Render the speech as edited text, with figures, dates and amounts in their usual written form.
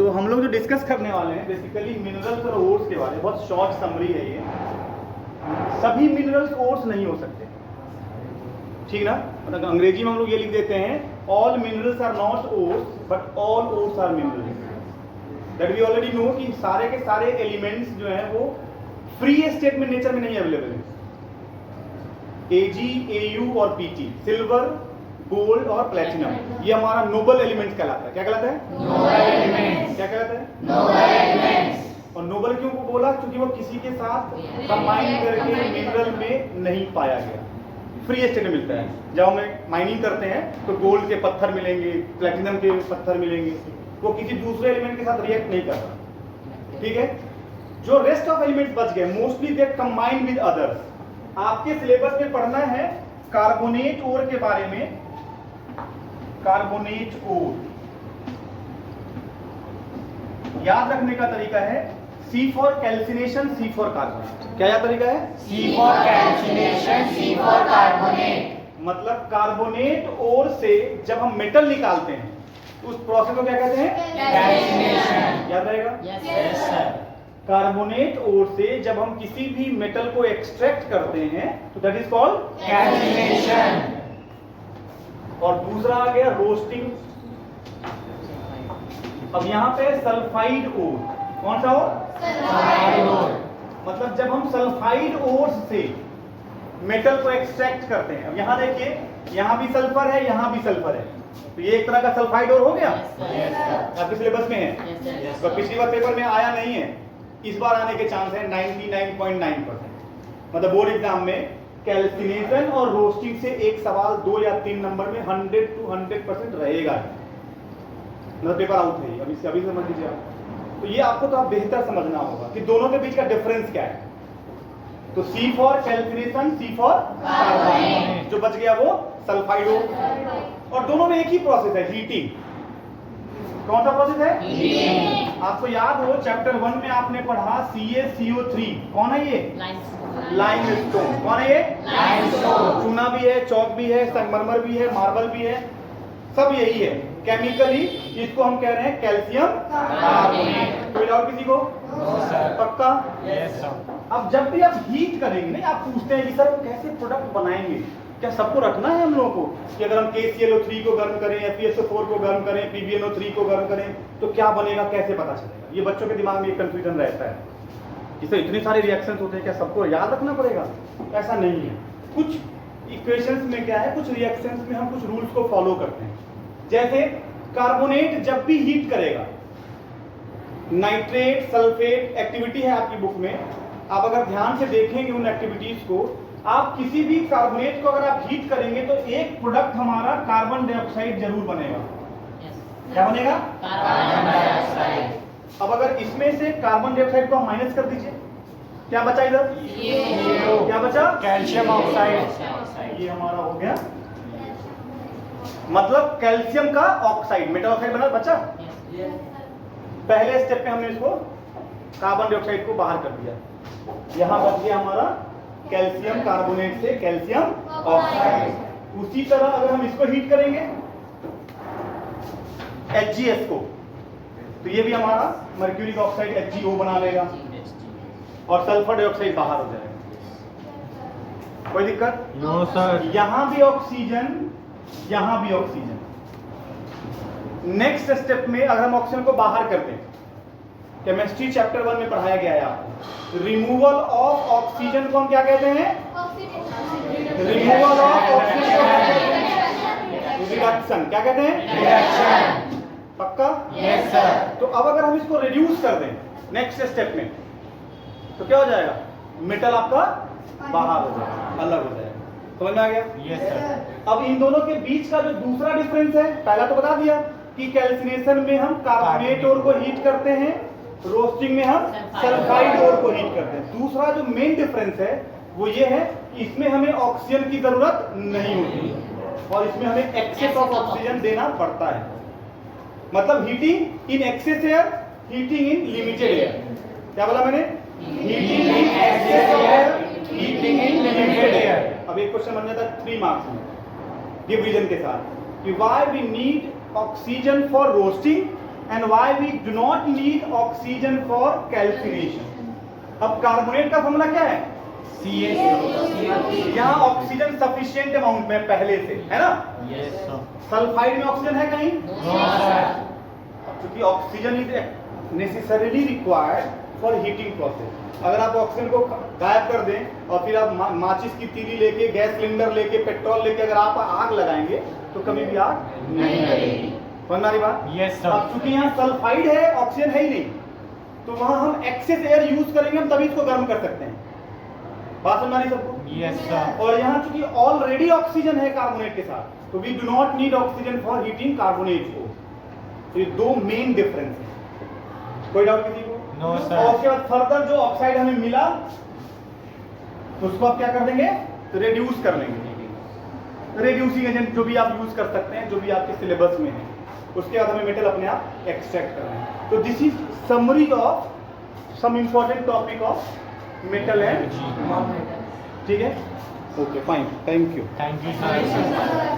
तो हम लोग जो डिस्कस करने वाले हैं बेसिकली मिनरल्स और ओर्स के बारे में, बहुत शॉर्ट समरी है ये। सभी मिनरल्स ओर्स नहीं हो सकते, ठीक ना। मतलब अंग्रेजी में हम लोग ये लिख देते हैं all minerals are not ores but all ores are minerals. That we already know कि सारे के सारे एलिमेंट्स जो हैं वो फ्री स्टेट में नेचर में नहीं अवेलेबल है। Ag, Au और Pt, सिल्वर, गोल्ड और प्लेटिनम, ये हमारा नोबल एलिमेंट्स कहलाता है। क्या कहलाता है? Noble elements. क्या कहलाता है? Noble elements. और नोबल क्यों को बोला? क्योंकि वो किसी के साथ कंबाइन करके मिनरल में नहीं पाया गया, फ्री स्टेट में मिलता है। जब हम माइनिंग करते हैं तो गोल्ड के पत्थर मिलेंगे, प्लेटिनम के पत्थर मिलेंगे, वो किसी दूसरे एलिमेंट के साथ रिएक्ट नहीं करता, ठीक है। जो रेस्ट ऑफ एलिमेंट्स बच गए mostly they combine with others. आपके सिलेबस में पढ़ना है कार्बोनेट ओर के बारे में। कार्बोनेट ओर याद रखने का तरीका है C for calcination, C for carbonate. क्या याद तरीका है? C for calcination, C for carbonate. मतलब कार्बोनेट ओर से जब हम मेटल निकालते हैं तो उस प्रोसेस को क्या कहते हैं? कैल्सिनेशन। याद रहेगा? Yes sir. कार्बोनेट ओर से जब हम किसी भी मेटल को एक्सट्रैक्ट करते हैं तो दैट इज कॉल्ड कैल्सिनेशन। और दूसरा आ गया रोस्टिंग। अब यहाँ पे सल्फाइड ओर, कौन सा ओर? सल्फाइड ओर। मतलब जब हम सल्फाइड ओर से मेटल को एक्सट्रैक्ट करते हैं। अब यहाँ देखिए, यहाँ भी सल्फर है, यहाँ भी सल्फर है, तो ये एक तरह का सल्फाइड ओर हो गया। आपके सिलेबस में है, तो पिछली बार पेपर में आया नहीं है, इस बार आने के चांस है 99.9%। मतलब बोर्ड एग्जाम में कैल्सिनेशन और रोस्टिंग से एक सवाल 2 या 3 नंबर में 100 to 100% रहेगा। मतलब पेपर आउट है, अभी समझ लीजिए आप। तो ये आपको तो आप बेहतर समझना होगा कि दोनों के बीच का डिफरेंस क्या है। तो C for calcination, C for carbonate, जो बच गया वो सल्फाइड ओर। और दोनों में एक ही प्रोसेस है, हीटिंग। कौन सा प्रोसेस है? हीटिंग। आपको याद हो चैप्टर 1 में आपने पढ़ा CaCO3, कौन है ये? लाइमस्टोन। कौन है ये? लाइमस्टोन। चूना भी है, चौक भी है, संगमरमर भी है, मार्बल भी है, सब यही है। केमिकली इसको हम कह रहे हैं कैल्शियम कार्बोनेट। कोई डाउट किसी को? No sir. पक्का? Yes sir. अब जब भी आप हीट करेंगे नहीं, आप पूछते हैं कि सर वो कैसे प्रोडक्ट बनाएंगे, क्या सबको रखना है हम लोगों को कि अगर हम KClO3 को गर्म करें, FeSO4 को गर्म करें, PbNO3 को गर्म करें तो क्या बनेगा, कैसे पता चलेगा? ये बच्चों के दिमाग में एक कंफ्यूजन रहता है। इससे इतने सारे रिएक्शंस होते हैं, क्या सबको याद रखना पड़ेगा? ऐसा नहीं है। कुछ इक्वेशंस में क्या है, कुछ रिएक्शंस में हम कुछ रूल्स को फॉलो करते हैं। जैसे कार्बोनेट जब भी हीट करेगा, नाइट्रेट, सल्फेट एक्टिविटी है आपकी बुक में, आप अगर ध्यान से देखेंगे उन एक्टिविटीज को, आप किसी भी कार्बोनेट को अगर आप हीट करेंगे तो एक प्रोडक्ट हमारा कार्बन डाइऑक्साइड जरूर बनेगा। क्या बनेगा? Carbon dioxide. अब अगर इसमें से कार्बन डाइऑक्साइड को हम माइनस कर दीजिए, क्या बचा इधर? क्या बचा? Calcium oxide. ये हमारा हो गया, मतलब कैल्शियम का ऑक्साइड, मेटल ऑक्साइड बना, बचा। पहले स्टेप पे हमने इसको कार्बन डाइऑक्साइड को बाहर कर दिया, यहां बच गया हमारा कैल्शियम कार्बोनेट से कैल्शियम ऑक्साइड। उसी तरह अगर हम इसको हीट करेंगे HgS को, तो ये भी हमारा मर्क्यूरिक ऑक्साइड HgO बना लेगा और सल्फर डाइऑक्साइड बाहर हो जाएगा। कोई दिक्कत? No sir. यहां भी ऑक्सीजन, यहां भी ऑक्सीजन। नेक्स्ट स्टेप में अगर हम ऑक्सीजन को बाहर करते हैं, केमिस्ट्री चैप्टर 1 में पढ़ाया गया है आपको, रिमूवल ऑफ ऑक्सीजन को हम क्या कहते हैं? Removal of oxygen reduction. क्या कहते हैं? रिडक्शन। पक्का? Yes sir. तो अब अगर हम इसको रिड्यूस कर दें नेक्स्ट स्टेप में, तो क्या हो जाएगा? मेटल आपका बाहर हो जाएगा, अलग हो जाएगा। समझ में आ गया? Yes sir. अब इन दोनों के बीच का जो दूसरा डिफरेंस है, पहला तो बता दिया कि कैल्सिनेशन में हम कार्बोनेट ओर को हीट करते हैं, रोस्टिंग में हम सल्फाइड ओर को हीट करते हैं। दूसरा जो मेन डिफरेंस है वो ये है कि इसमें हमें ऑक्सीजन की जरूरत नहीं होती और इसमें हमें एक्सेस ऑफ ऑक्सीजन देना पड़ता है। मतलब heating in excess air, heating in limited air. क्या बोला मैंने? Heating in excess air, heating in limited air. अब एक क्वेश्चन बन जाता है 3 मार्क्स में डिवीजन के साथ कि why we need oxygen for roasting and why we do not need oxygen for calcination. अब कार्बोनेट का फॉर्मूला क्या है? यहाँ ऑक्सीजन सफिशिएंट अमाउंट में पहले से है ना? सल्फाइड में ऑक्सीजन है कहीं? क्योंकि oxygen is necessarily required for heating process. अगर आप ऑक्सीजन को गायब कर दें और फिर आप माचिस की तीली लेके, गैस सिलेंडर लेके, पेट्रोल लेके अगर आप आग लगाएंगे तो कभी भी आग नहीं लगेगी। समझ रही बात? Yes sir. अब चूंकि यहाँ सल्फाइड है, ऑक्सीजन है ही नहीं, तो वहां हम एक्सेस एयर यूज करेंगे, हम तभी इसको गर्म कर सकते हैं। बात समझ रही सबको? Yes sir. और यहाँ चूंकि ऑलरेडी ऑक्सीजन है कार्बोनेट के साथ, तो we do not need oxygen for heating carbonate को। तो ये दो मेन डिफरेंस है। कोई डाउट किसी को? No sir. और उसके बाद फर्दर जो ऑक्साइड हमें मिला उसको आप क्या कर देंगे? तो रेड्यूस कर लेंगे। रेड्यूसिंग एजेंट जो भी आप यूज कर सकते हैं, जो भी आपके सिलेबस में है, उसके बाद हमें मेटल अपने आप एक्सट्रैक्ट करना है। तो this is summary of some important topic of metal and, ठीक है? Okay fine, thank you. Thank you sir.